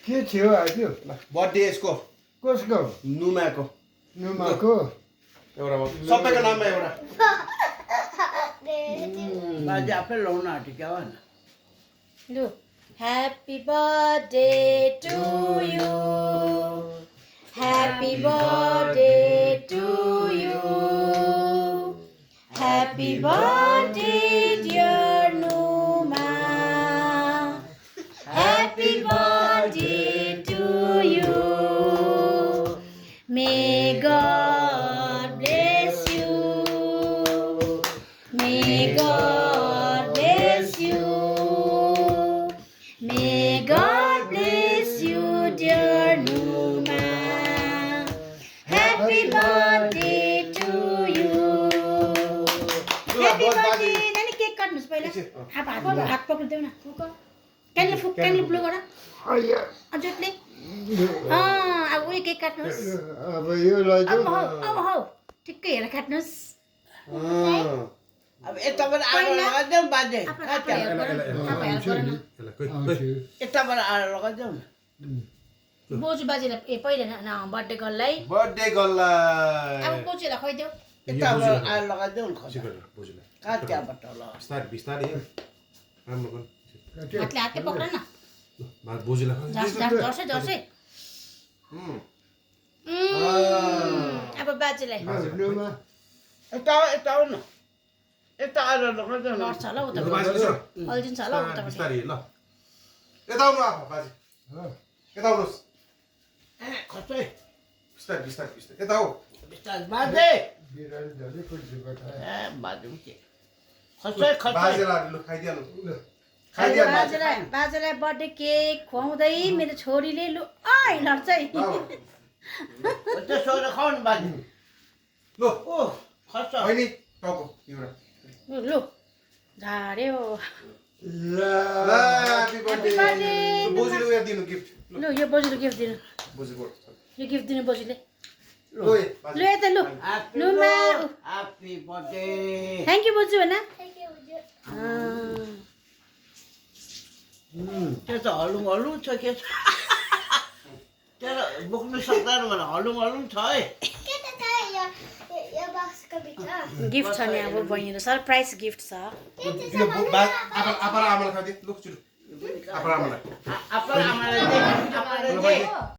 के थियो आज बर्थडे यसको कसको नुमाको नुमाको एउटा सबैको नाममा एउटा बाजे आफै लाउन आँट्यो क्या हो लु Happy birthday to you. Happy birthday to you. Happy birthday dear Numa. Happy birthday to you. May God bless you. May God bless you. May God bless you, dear Numa. Happy birthday to you. Happy birthday. Nani cake काट्नुस् पहिला. हात पक्रिदेऊ न. क्यानले blow गर. अझले. अब उयो cake काट्नुस्. अब यो लैजाऊ अब हौ. ठिक्कै हेरेर काट्नुस्. अब यताबाट आएर लगाइदेऊ बाजे यताबाट आएर लगाइदेऊ न बोजू बाजेलाई पहिला बर्थडे गर्ललाई बर्थडे गर्ललाई अब बोजूलाई खुवाइदेऊ यताबाट आएर लगाइदेऊ न कहाँ त्यहाँबाट ल बिस्तारै बिस्तारै राम्रो गर्नु हातले हातले पक्र न बोजूलाई जर्से अब बाजेलाई नुमा यता आऊ न यता आएर लगाइदेऊ न लड्छ होला उता अल्झिन्छ होला उता बिस्तारै ल यता आउनु आफा बाजे यता आउनुहोस् खसै बिस्तारै बिस्तारै बिस्तारै यता आऊ बिस्तारै बाजे बिरालोले खुर्सीबाट ए बाजे के खसै खसै बाजेलाई लु खाइदिया बाजेलाई बर्थडे केक खुवाउँदै मेरो छोरीले लु लड्छ है त्यसो गरेर खाऊ न बाजे लु ओ खस होइन टाउको एउटा लु झार्यो ह्यापी बर्थडे बोजूले उयो दिनु गिफ्ट लु यो बोजूले गिफ्ट दिनु बोजूको यो गिफ्ट दिनु बोजूले लु लु यता लु Luma happy birthday thank you बोजू होइन त्यो त हलुङ हलुङ छ के छ त्यो बोक्नु सक्दैन भने हलुङ हलुङ छ है गिफ्ट छ नि अब बहिनीले सरप्राइज गिफ्ट छ आमा आमालाई खाइदिए लु छिटो आमा आमालाई आफै आमाले